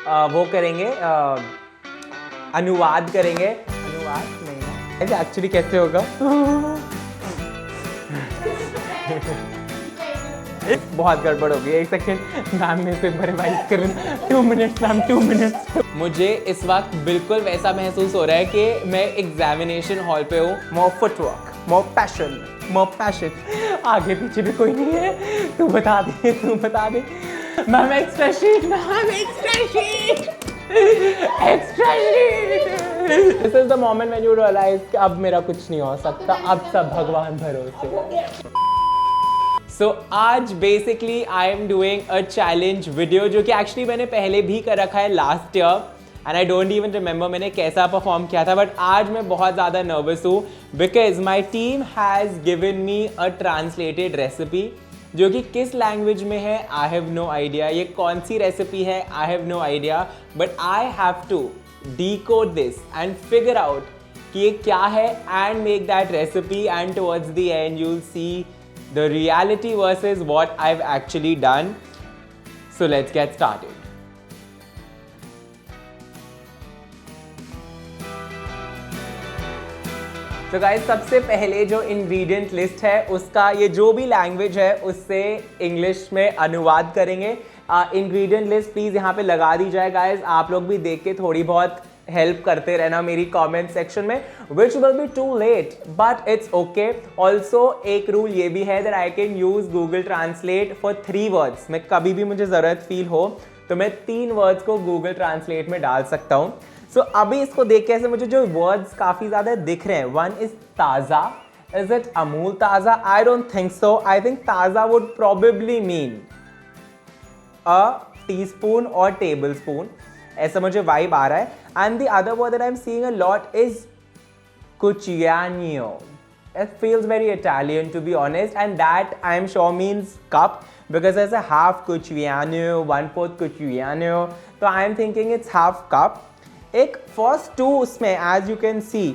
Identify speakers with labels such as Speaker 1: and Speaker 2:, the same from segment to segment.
Speaker 1: वो करेंगे, अनुवाद करेंगे। अनुवाद नहीं, एक्चुअली कैसे होगा? बहुत गड़बड़ हो गई। एक सेकेंड मैम, मेरे को एक बार रिवाइज कर 2 मिनट्स मैम, 2 मिनट्स। मुझे इस वक्त बिल्कुल वैसा महसूस हो रहा है कि मैं एग्जामिनेशन हॉल पे हूँ। मोर फुटवर्क, मोर पैशन। आगे पीछे भी कोई नहीं है। तू बता दे, तू बता दे। Ma'am extra sheet, ma'am extra sheet, extra sheet. This is the moment when you realise कि अब मेरा कुछ नहीं हो सकता, अब सब भगवान भरोसे। सो आज basically I am doing a challenge video, जो कि एक्चुअली मैंने पहले भी कर रखा है last year, and I don't even remember मैंने कैसा परफॉर्म किया था। बट आज मैं बहुत ज़्यादा नर्वस हूँ because my team has given me a translated recipe, जो कि किस लैंग्वेज में है आई हैव नो आइडिया। ये कौन सी रेसिपी है I have no idea, but I have to decode this and figure out कि ये क्या है and make that recipe, and towards the end you will see the reality versus what I've actually done. So let's get started. So guys, सबसे पहले जो ingredient list है उसका ये जो भी language है उससे English में अनुवाद करेंगे। ingredient list प्लीज़ यहाँ पे लगा दी जाए guys, आप लोग भी देख के थोड़ी बहुत हेल्प करते रहना मेरी कमेंट सेक्शन में, which will be too late but it's okay. Also एक रूल ये भी है that I can use Google Translate for 3 words. मैं कभी भी मुझे ज़रूरत फील हो तो मैं 3 words को Google Translate में डाल सकता हूँ। So अभी इसको देख के ऐसे मुझे जो words काफ़ी ज़्यादा दिख रहे हैं, one is ताज़ा. Is it अमूल ताज़ा? I don't think so. I think ताज़ा would probably mean a teaspoon or tablespoon. ऐसा मुझे वाइब आ रहा है। And the other word that I am seeing a lot is cucchiaino. It feels very Italian to be honest, and that I am sure means cup because there's a half cucchiaino, 1/4 cucchiaino. So I am thinking it's half cup. एक first two उसमें as you can see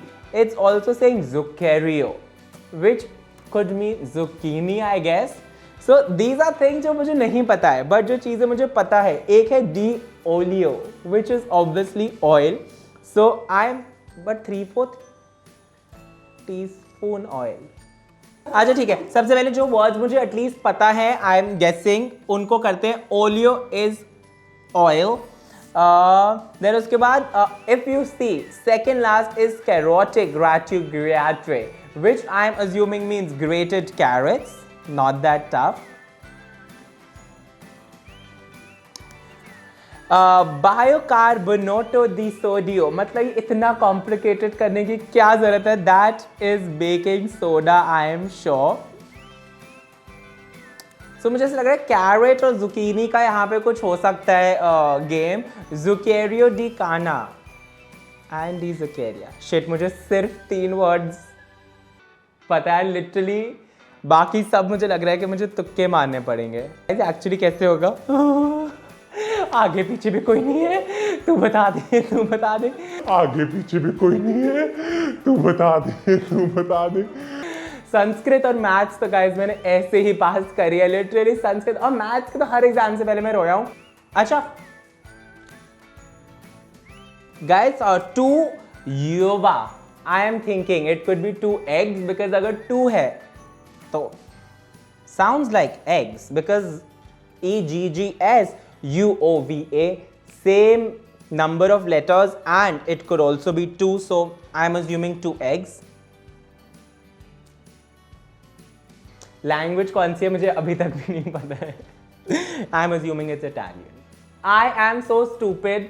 Speaker 1: it's also saying zucchero, which could mean zucchini I guess. So these are things जो मुझे नहीं पता है, but जो चीज़ें मुझे पता है, एक है D oleo which is obviously oil. So I am but 3/4 teaspoon oil. अच्छा ठीक है, सबसे पहले जो वर्ड्स मुझे एटलीस्ट पता है आई एम गेसिंग उनको करते हैं। ओलियो इज ऑयल, देन उसके बाद if you see second last is कैरोटिक ग्रेट्रे which I am assuming means grated carrots. Not that tough. Bicarbonato di sodio, मतलब इतना कॉम्प्लिकेटेड करने की क्या जरूरत है? That is baking soda I am sure. So मुझे ऐसा लग रहा है कैरेट और जुकीनी का यहाँ पे कुछ हो सकता है गेम। जुकेरियो डी काना एंड डी जुकेरिया। शिट, मुझे सिर्फ 3 वर्ड्स पता है लिटरली, बाकी सब मुझे लग रहा है कि मुझे तुक्के मारने पड़ेंगे। एक्चुअली कैसे होगा? आगे पीछे भी कोई नहीं है, तू बता दे, तू बता दे।
Speaker 2: आगे पीछे भी कोई नहीं है, तू बता दे, तू बता दे।
Speaker 1: संस्कृत और मैथ्स तो गाइस मैंने ऐसे ही पास करी है लिटरली। संस्कृत और मैथ्स के तो हर एग्जाम से पहले मैं रोया हूँ। अच्छा गाइस, और 2 युवा, आई am thinking it could be 2 eggs because अगर 2 है तो sounds like eggs because EGGSUOVA, same number of letters and it could also be 2, so I'm assuming 2 eggs. Language कौन सी है मुझे अभी तक भी नहीं पता है। I'm assuming it's Italian. I am so stupid.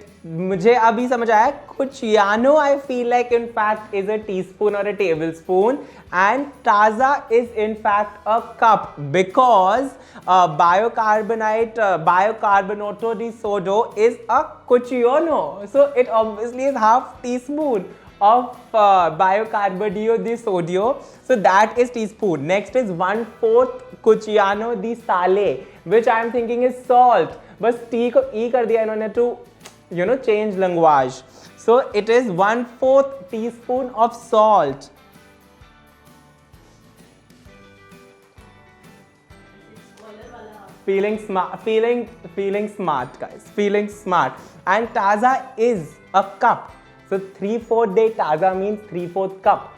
Speaker 1: मुझे अभी समझ आया, cucchiaino I feel like in fact is a teaspoon or a tablespoon, and taza is in fact a cup because bicarbonato di sodio is a cucchiaino, so it obviously is half teaspoon of bicarbonato di sodio, so that is teaspoon. Next is 1/4 cucchiaino di sale, which I am thinking is salt. बस T को ई कर दिया इन्होंने to change language. So it is 1/4 teaspoon of salt. feeling smart guys, feeling smart. and taza is a cup. So 3/4 day taza means 3/4 cup.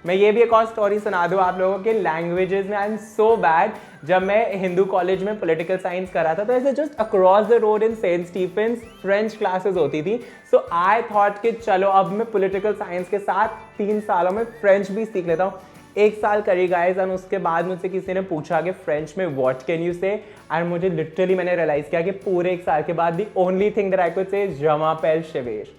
Speaker 1: मैं ये भी एक और स्टोरी सुना दूँ आप लोगों के लैंग्वेजेस में। I am so bad. जब मैं हिंदू कॉलेज में पॉलिटिकल साइंस कर रहा था तो ऐसे just across the road in saint Stephen's French classes होती थी। सो आई थॉट कि चलो अब मैं पॉलिटिकल साइंस के साथ 3 सालों में फ्रेंच भी सीख लेता हूँ। 1 साल करी गाइस, और उसके बाद मुझसे किसी ने पूछा कि फ्रेंच में व्हाट कैन यू से, एंड मुझे लिटरली मैंने रियलाइज किया कि पूरे 1 साल के बाद the only thing that I could say is जमा पेल शिवेश।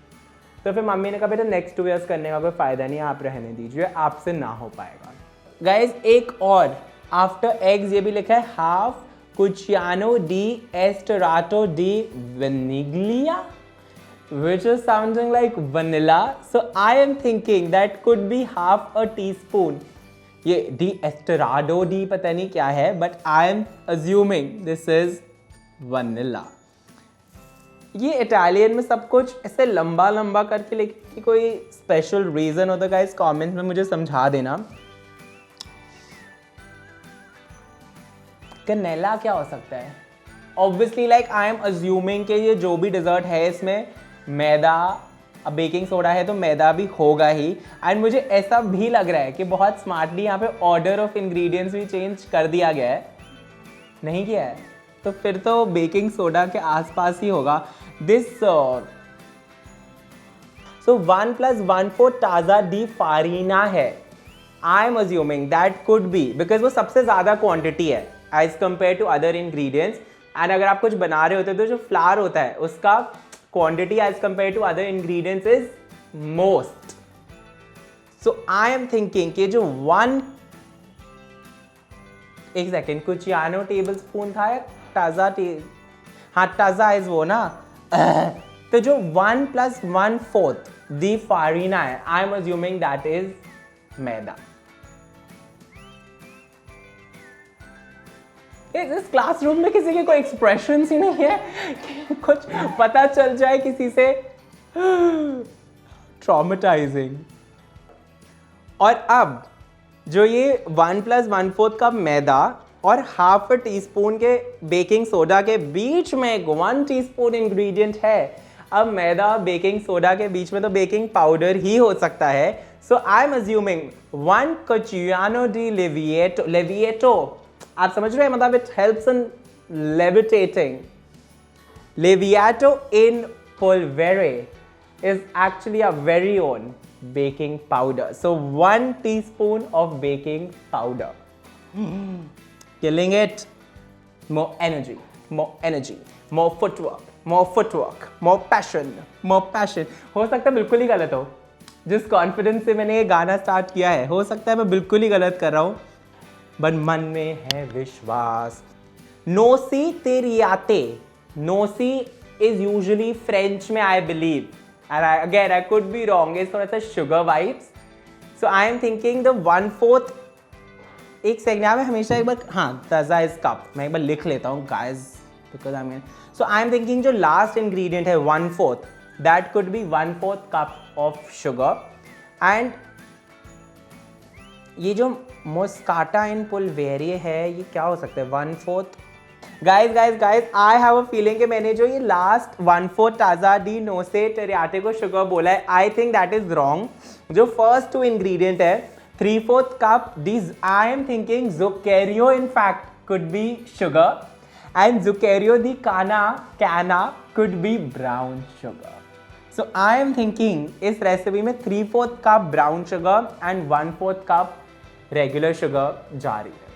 Speaker 1: तो फिर मम्मी ने कहा बेटा नेक्स्ट 2 ईयर्स करने का कोई फायदा नहीं, आप रहने दीजिए, आपसे ना हो पाएगा। गाइज एक और आफ्टर एग्स ये भी लिखा है हाफ कुचियानो डी एस्टराटो डी वेनिगलिया which is sounding like vanilla. So I am thinking that could be half a teaspoon. ये डी एस्टराडो डी पता नहीं क्या है, but I am assuming this is vanilla. ये इटालियन में सब कुछ ऐसे लंबा लंबा करके लिखने की कोई स्पेशल रीजन होता है गाइस, कमेंट्स में मुझे समझा देना। कनेला क्या हो सकता है? Obviously like I am assuming कि ये जो भी डिजर्ट है इसमें मैदा, अब बेकिंग सोडा है तो मैदा भी होगा ही। एंड मुझे ऐसा भी लग रहा है कि बहुत स्मार्टली यहाँ पे ऑर्डर ऑफ इंग्रेडिएंट्स भी चेंज कर दिया गया है। नहीं किया है तो फिर तो बेकिंग सोडा के आसपास ही होगा। दिस सो 1 + 1/4 ताज़ा डी फारीना है। I am assuming that could be because वो सबसे ज़्यादा क्वांटिटी है as compared to other ingredients. And अगर आप कुछ बना रहे होते तो जो फ्लावर होता है उसका quantity as compared to other ingredients is most. So I am thinking कि जो 1 एक सेकेंड कुचियानो टेबल स्पून था या ताज़ा हाँ ताज़ा इज वो ना तो जो 1 + 1/4 दी फारीना है, I am assuming that is maida. इस क्लासरूम में किसी के कोई एक्सप्रेशन ही नहीं है कि कुछ पता चल जाए किसी से। ट्रॉमेटाइजिंग। और अब जो ये 1 + 1/4 कप मैदा और ½ टीस्पून के बेकिंग सोडा के बीच में 1 टीस्पून इंग्रेडिएंट है। अब मैदा बेकिंग सोडा के बीच में तो बेकिंग पाउडर ही हो सकता है। सो आई एम अज्यूमिंग 1 कुचियानो डी लेविएटो। आप समझ रहे हैं, मतलब इट हेल्प्स इन लेविटेटिंग। लेविएटो इन polvere is actually a very own baking powder. So 1 teaspoon of baking powder. Killing it. More energy, more footwork, more passion. हो सकता है बिल्कुल ही गलत हो। जिस कॉन्फिडेंस से मैंने ये गाना स्टार्ट किया है, हो सकता है मैं बिल्कुल ही गलत कर रहा हूँ, बट मन में है विश्वास। नोसी तेरियाते। नोसी is usually French में I believe, and I could be wrong, is थोड़ा सा sugar vibes. So I am thinking the 1/4 एक सेकंड मैं हमेशा एक बार हाँ ताज़ा इज कप मैं एक बार लिख लेता हूँ guys because I mean so I am thinking जो last ingredient है 1/4 that could be 1/4 cup of sugar and ये जो moscata in polvere है ये क्या हो सकता है 1/4 guys I have a feeling कि मैंने जो ये लास्ट 1/4 ताज़ा डी नोसे टेरियाटे को शुगर बोला है, I think that is wrong. जो फर्स्ट 2 इंग्रेडिएंट है 3/4 cup this I am thinking ज़ुकेरियो in fact could be sugar and ज़ुकेरियो दी कैना could be brown sugar. So I am thinking इस रेसिपी में 3/4 cup brown sugar and 1/4 cup regular sugar जा रही है।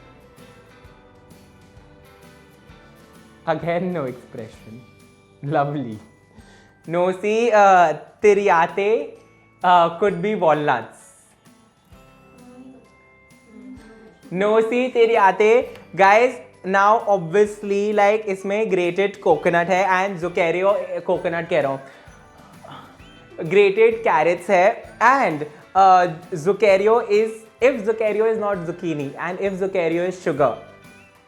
Speaker 1: Again, no expression. Lovely. Nosi teriyate could be walnuts. Nosi teriyate, guys. Now obviously like इसमें grated coconut है and zucchero coconut कह रहा हूँ grated carrots है and zucchero is if zucchero is not zucchini and if zucchero is sugar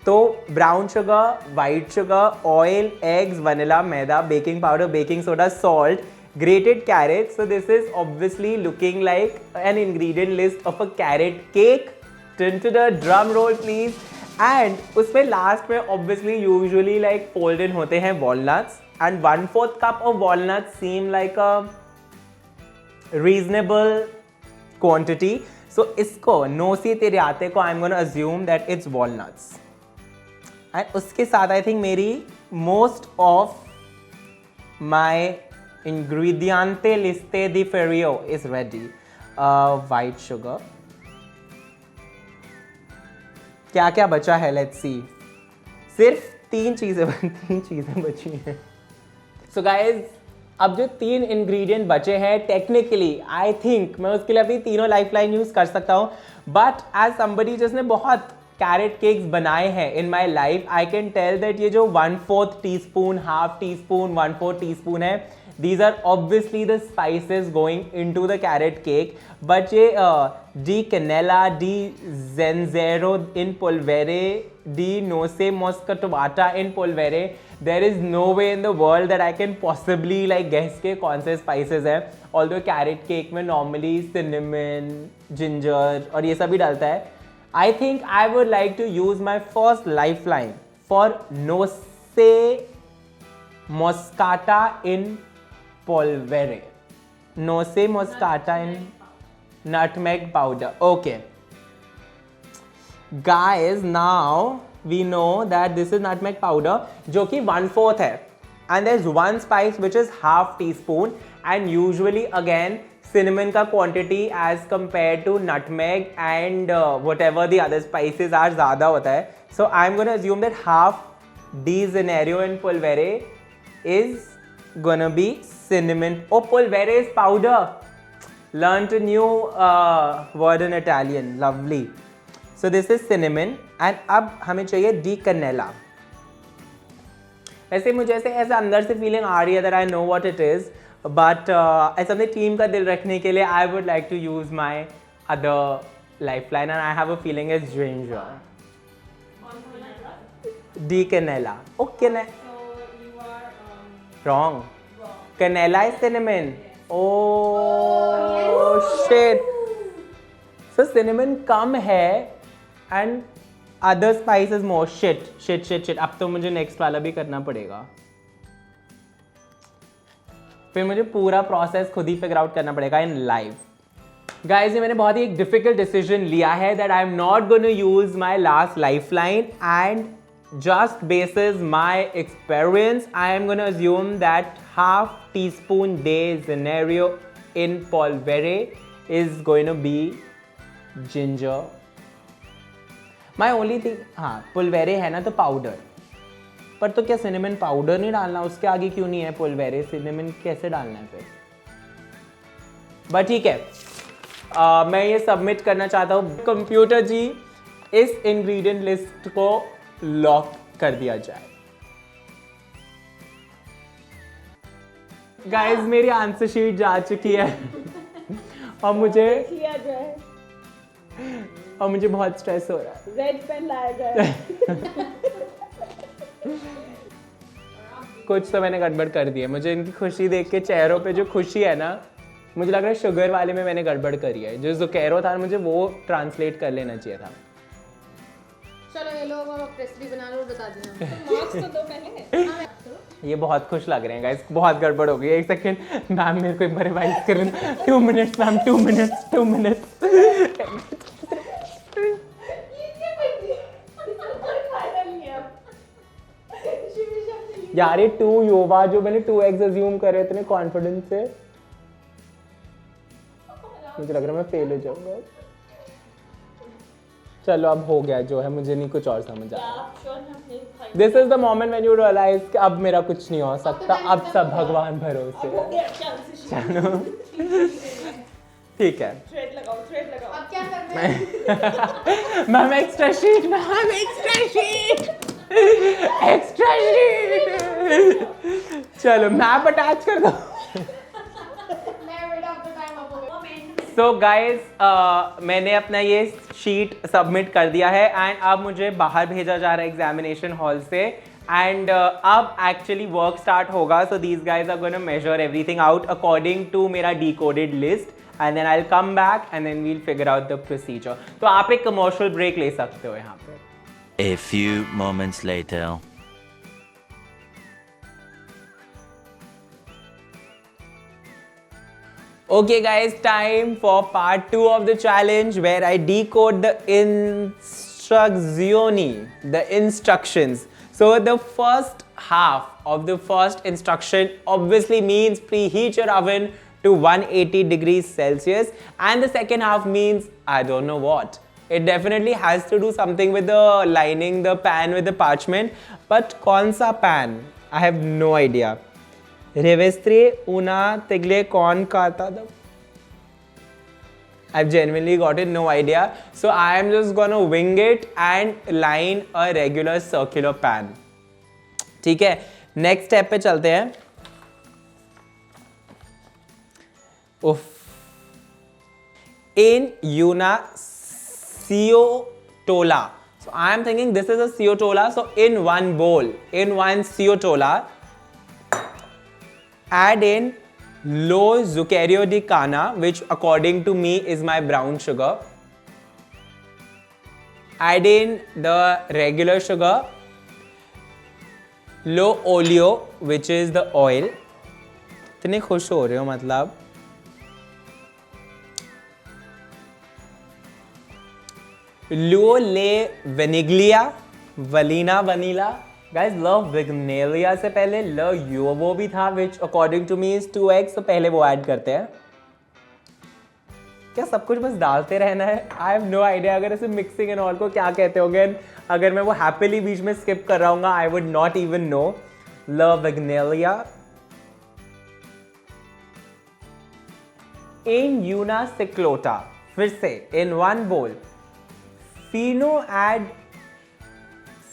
Speaker 1: तो brown sugar, white sugar, oil, eggs, vanilla, maida, baking powder, baking soda, salt, grated carrot. So this is obviously looking like an ingredient list of a carrot cake. Drum roll please. And उसमें last में obviously usually like folded होते हैं walnuts and 1/4 cup of walnuts seem like a reasonable quantity. So इसको no से तेरे आते को I'm gonna assume that it's walnuts. And उसके साथ I think मेरी most of my ingrediente liste di Ferrio is ready. White sugar. क्या क्या बचा है, लेट्स सी. सिर्फ तीन चीज़ें बची हैं. सो गाइज, अब जो 3 इंग्रेडिएंट बचे हैं, टेक्निकली आई थिंक मैं उसके लिए अभी तीनों लाइफलाइन यूज़ कर सकता हूँ. बट एज समबडी जिसने बहुत कैरेट केक्स बनाए हैं in my life, I can tell that ये जो 1/4 टीस्पून, 1/2 टीस्पून, 1/4 टीस्पून है, these are obviously the spices going into the carrot cake. But ये di canela, di zenzero in polvere, di noce moscatovata in polvere, there is no way in the world that I can possibly like guess के कौन से spices है. Although carrot cake में normally cinnamon, ginger और ये सभी डालता है. I think I would like to use my first lifeline for noce moscata in polvere. Noce moscata in nutmeg powder. Okay. Guys, now we know that this is nutmeg powder, जो कि 1/4 है. And there's one spice which is 1/2 teaspoon. And usually again, cinnamon का quantity as compared to nutmeg and whatever the other spices are ज़्यादा होता है. So I'm going to assume that 1/2 di Zenario in polvere is gonna be cinnamon. Oh, polvere is powder. Learned a new word in Italian. Lovely. So this is cinnamon. And अब हमें चाहिए di cannella. ऐसे मुझे ऐसे अंदर से feeling आ रही है that I know what it is. But ऐसा अपने टीम का दिल रखने के लिए I would like to use my other lifeline and I have a feeling it's ginger. Di cannella. Oh, wrong. Cannella is cinnamon. Oh shit. So cinnamon कम है and other spices more. Shit. अब तो मुझे next वाला भी करना पड़ेगा. फिर मुझे पूरा प्रोसेस खुद ही फिगर आउट करना पड़ेगा इन लाइव. गाइज, ये मैंने बहुत ही एक डिफिकल्ट डिसीजन लिया है that I am not going to use my last lifeline and just basis my experience, I am going to assume that 1/2 teaspoon de Zenario in polvere is going to be ginger. My only thing, हाँ polvere है ना तो powder, पर तो क्या cinnamon powder नहीं डालना, उसके आगे क्यों नहीं है polvere, cinnamon कैसे डालना है फिर. बट ठीक है, मैं ये सबमिट करना चाहता हूँ. कंप्यूटर जी, इस इंग्रेडिएंट लिस्ट को लॉक कर दिया जाए. गाइस, मेरी आंसर शीट जा चुकी है और मुझे बहुत स्ट्रेस हो रहा है.
Speaker 3: रेड पेन लाया जाए.
Speaker 1: कुछ तो मैंने गड़बड़ कर दी है. मुझे इनकी खुशी देख के, चेहरों पे जो खुशी है ना, मुझे लग रहा है शुगर वाले में मैंने गड़बड़ करी है. जो ज़ुकैरो था मुझे वो ट्रांसलेट कर लेना चाहिए था.
Speaker 3: चलो ये लोग प्रेसली बना लो, बता देना. मार्क्स तो दो पहले.
Speaker 1: ये बहुत खुश लग रहे हैं गाइस. बहुत गड़बड़ हो गई. एक सेकंड मैम, मेरे को एक बार रिवाइज कर. 2 मिनट्स मैम, 2 मिनट्स. यार ये 2 योवा जो मैंने 2x अज्यूम करे इतने कॉन्फिडेंस से, मुझे लग रहा है मैं फेल हो जाऊंगा. चलो अब हो गया जो है, मुझे नहीं कुछ और समझ आया. This is the moment when you realise कि अब मेरा कुछ नहीं हो सकता, अब सब भगवान भरोसे. चलो ठीक है.
Speaker 3: थ्रेड लगाओ. अब क्या करना है?
Speaker 1: Ma'am extra sheet. चलो मैप अटैच कर दो. सो गाइज, मैंने अपना ये शीट सबमिट कर दिया है एंड अब मुझे बाहर भेजा जा रहा है एग्जामिनेशन हॉल से. एंड अब एक्चुअली वर्क स्टार्ट होगा. So these guys are gonna measure everything out according to मेरा decoded list and then I will come back and then we will figure out the procedure. तो आप एक commercial break ले सकते हो यहाँ पे.
Speaker 4: A few moments later.
Speaker 1: Okay guys, time for part 2 of the challenge where I decode the instructions. So the first half of the first instruction obviously means preheat your oven to 180 degrees Celsius, and the second half means I don't know what. It definitely has to do something with the lining the pan with the parchment, but kaun sa pan? I have no idea. Revestre una tegle con kata the. I've genuinely gotten no idea. So I am just gonna wing it and line a regular circular pan. ठीक है, next step पे चलते हैं. उफ. In una ciotola. So I am thinking this is a ciotola. So in one bowl, in one ciotola, add in low zucchero di canna, which according to me is my brown sugar. Add in the regular sugar, low oleo, which is the oil. इतने खुश हो रहे हो मतलब. Low le vaniglia, vanilla. Guys, love Vignelia से पहले love Yovo भी था, which according to me is 2x, तो पहले वो ऐड करते हैं. क्या सब कुछ बस डालते रहना है? I have no idea अगर इसे मिक्सिंग एंड ऑल को क्या कहते होंगे. अगर मैं वो हैप्पीली बीच में स्किप कर रहा हूँ, I would not even know. Love Vignelia. In una ciclota, फिर से in one bowl, Fino add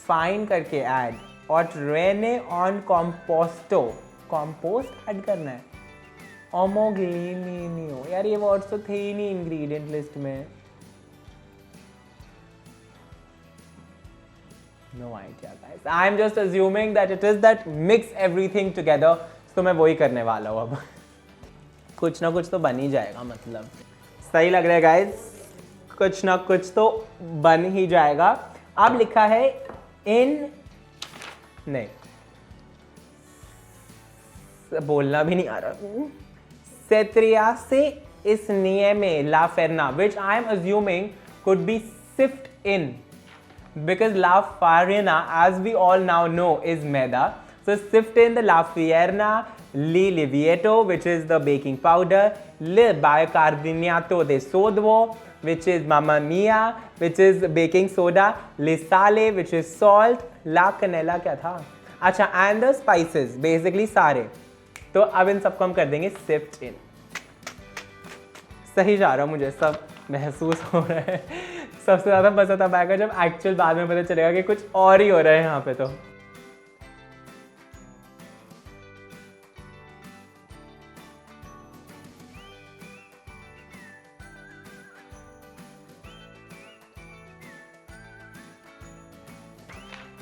Speaker 1: fine करके ऐड और रेने ऑन कॉम्पोस्टो. कॉम्पोस्ट ऐड करना है. ओमोग्लिनियो. यार ये वर्ड्स तो थे ही नहीं इंग्रेडिएंट लिस्ट में. No idea guys. I am just assuming that it is that mix everything together. तो मैं वही करने वाला हूँ अब. कुछ ना कुछ तो बन ही जाएगा मतलब. सही लग रहा है गाइस. कुछ ना कुछ तो बन ही जाएगा. अब लिखा है नहीं बोलना भी नहीं आ रहा. सेत्रियासे इस नियमे ला फेरना, which I am assuming could be sift in, because la farina, as we all now know, is maida. So sift in the la farina, li lievito, which is the baking powder, li bicarbonate de sodio, which is mamma mia, which is baking soda, le sale, which is salt, la canela क्या था? अच्छा, and the spices, basically सारे. तो अब इन सबको हम कर देंगे sift in. सही जा रहा मुझे, सब महसूस हो रहा है. सबसे ज़्यादा मज़ा तब आएगा जब एक्चुअल बाद में पता चलेगा कि कुछ और ही हो रहा है यहाँ पे. तो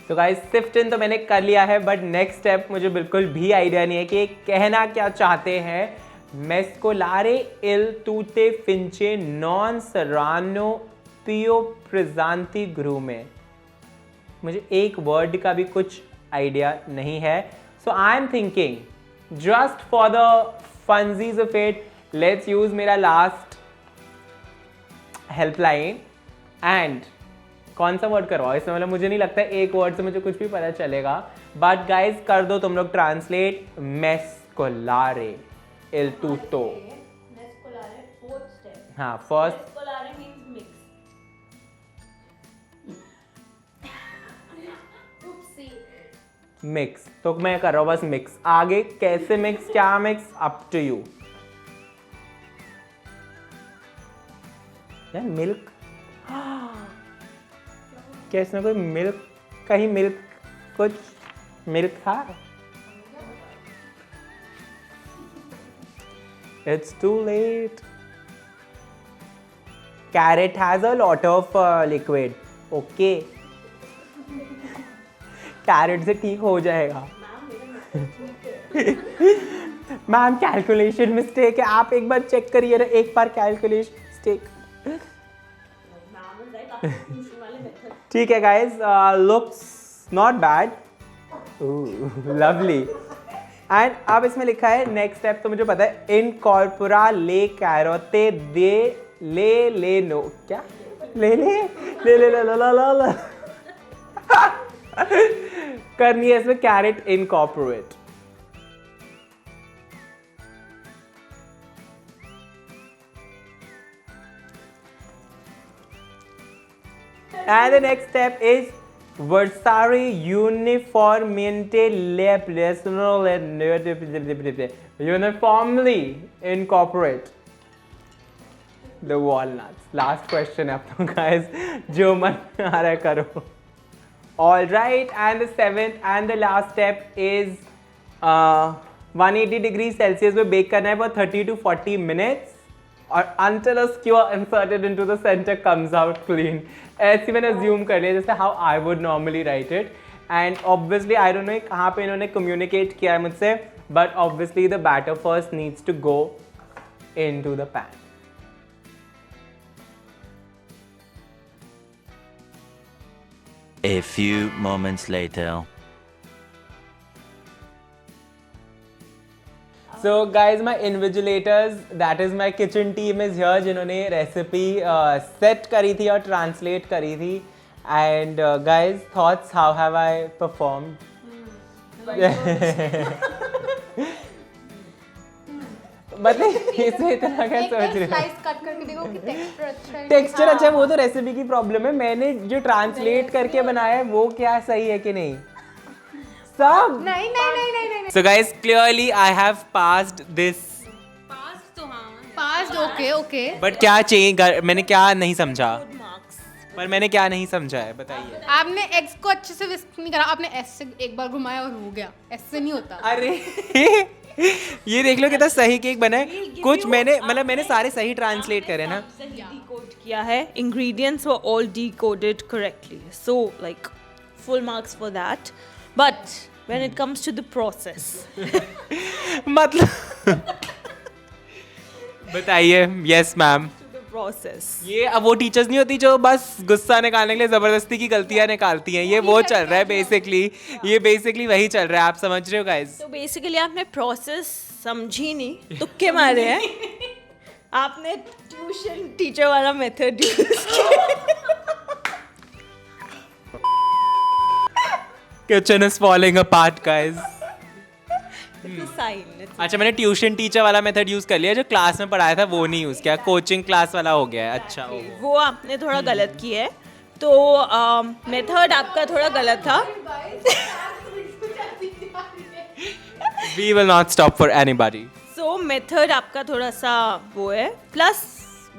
Speaker 1: तो गाइस सिफ्ट इन तो मैंने कर लिया है, बट नेक्स्ट स्टेप मुझे बिल्कुल भी आइडिया नहीं है कि कहना क्या चाहते हैं. मेस्कोलारे इल तूते फिंचे नॉन सरानो पियो प्रिजांती ग्रूमे. मुझे एक वर्ड का भी कुछ आइडिया नहीं है. So I am thinking just for the funsies of it, let's use मेरा लास्ट हेल्पलाइन. एंड कौन सा वर्ड करवाओ इसमें, मतलब मुझे नहीं लगता एक वर्ड से मुझे कुछ भी पता चलेगा. बट गाइज कर दो तुम लोग ट्रांसलेट. मेस्कोलारे इल तूतो. हाँ फर्स्ट मिक्स. तो मैं कर रहा हूँ बस मिक्स. आगे कैसे मिक्स, क्या मिक्स, अप टू यू. यार मिल्क, क्या इसमें कोई मिल्क, कहीं मिल्क, कुछ मिल्क था. It's too late. Carrot has a lot of liquid. Okay. Carrot से ठीक हो जाएगा. मैम कैलकुलेशन मिस्टेक है, आप एक बार चेक करिए ना, एक बार कैलकुलेशन मिस्टेक. ठीक है guys, looks not bad. Lovely. And अब इसमें लिखा है नेक्स्ट स्टेप तो मुझे पता है, इनकॉर्पोरा ले कैरोते दे ले नो, क्या ले ला करनी है इसमें carrot incorporate. And the next step is versare uniformmente uniformly incorporate the walnuts. Last question up to guys, जो मन आ रहा है करो। All right, and the seventh and the last step is 180 degrees Celsius में bake करना है for 30 to 40 minutes और until a skewer inserted into the center comes out clean. ऐसे मैंने assume कर लिया जैसे how I would normally write it, and obviously I don't know कहाँ पे इन्होंने communicate किया है मुझसे, but obviously the batter first needs to go into the pan.
Speaker 4: A few moments later.
Speaker 1: So guys, my invigilators, that is my kitchen team is here, जिन्होंने recipe set करी थी और ट्रांसलेट करी थी। And guys, thoughts, how have I performed? मतलब इसमें इतना क्या सोच रहे हो?
Speaker 3: स्लाइस कट करके देखो कि टेक्सचर अच्छा है।
Speaker 1: टेक्सचर अच्छा है, वो तो रेसिपी की प्रॉब्लम है। मैंने जो ट्रांसलेट करके बनाया है वो क्या सही है कि नहीं? सब
Speaker 3: नहीं नहीं नहीं नहीं नहीं।
Speaker 1: So guys, clearly I have passed this.
Speaker 3: Pass okay okay.
Speaker 1: But क्या चाहिए, मैंने क्या नहीं समझा? पर मैंने क्या नहीं समझा है बताइए।
Speaker 3: आपने एक्स को अच्छे से विस्क नहीं करा, आपने एस से एक बार घुमाया और हो गया। एस से नहीं होता।
Speaker 1: अरे ये देख लो कितना सही केक बना है। कुछ मैंने सारे सही ट्रांसलेट करे ना।
Speaker 5: decode किया है, ingredients were all decoded correctly, so like full marks for that. But when it comes to the process,
Speaker 1: मतलब बताइए। Yes ma'am.
Speaker 5: the process.
Speaker 1: ये अब वो टीचर्स नहीं होती जो बस गुस्सा निकालने के लिए जबरदस्ती की गलतियां निकालती हैं, ये वो चल रहा है बेसिकली। ये बेसिकली वही चल रहा है, आप समझ रहे हो गाइस?
Speaker 5: तो बेसिकली आपने प्रोसेस समझी नहीं, तुक्के मारे हैं। आपने ट्यूशन टीचर वाला मेथड यूज किया।
Speaker 1: Kitchen is falling apart guys.
Speaker 5: Sign.
Speaker 1: अच्छा, मैंने ट्यूशन टीचर वाला मेथड यूज कर लिया, जो क्लास में पढ़ाया था वो नहीं यूज किया, कोचिंग क्लास वाला हो गया है। अच्छा,
Speaker 5: वो आपने थोड़ा गलत किया है, तो मेथड आपका थोड़ा गलत था।
Speaker 1: We will not stop for anybody.
Speaker 5: So method आपका थोड़ा सा वो है, प्लस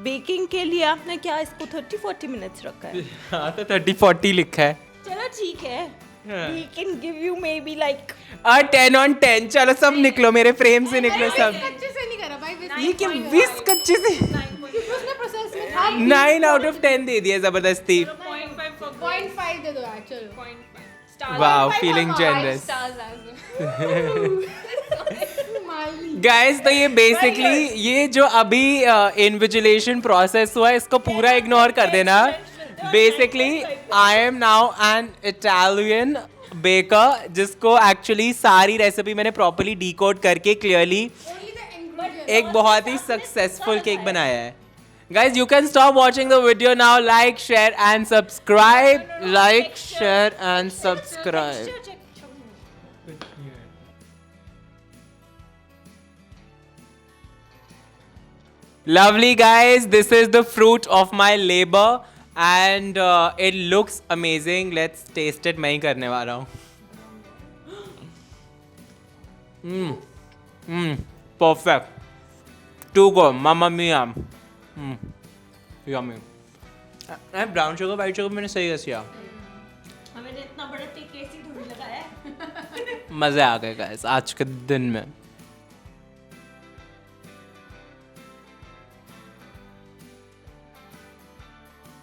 Speaker 5: बेकिंग के लिए आपने क्या इसको 30-40 मिनट्स रखा है।
Speaker 1: हाँ, तो 30-40 लिखा है।
Speaker 5: चलो ठीक है, we can give you maybe like
Speaker 1: 10 on 10। चलो सब निकलो, मेरे फ्रेम से निकलो सब।
Speaker 3: अच्छे से नहीं करा भाई।
Speaker 1: ये क्या 20 कच्चे से?
Speaker 3: क्योंकि उसने प्रोसेस में था।
Speaker 1: 9 out of 10 दे दिया जबरदस्ती।
Speaker 3: 0.5 दे दो यार, चलो।
Speaker 1: Wow, feeling generous guys. तो ये बेसिकली ये जो अभी इन्विजिलेशन प्रोसेस हुआ है, इसको पूरा इग्नोर कर देना। Basically I am now an Italian baker, जिसको एक्चुअली सारी रेसिपी मैंने प्रॉपर्ली डिकोड करके क्लियरली एक बहुत ही सक्सेसफुल केक बनाया है। Guys, you can stop watching the video now. Like, share and subscribe. Like, share and subscribe. Lovely guys, this is the fruit of my labor and it looks amazing. Let's taste it. मैं ही करने वाला हूँ। Perfect. Too good, mamma mia. Yummy. Brown sugar white sugar मैंने सही किया।
Speaker 5: हमें इतना बड़ा टेक कैसी थोड़ी लगाया है।
Speaker 1: मजे आ गए गाइस आज के दिन में।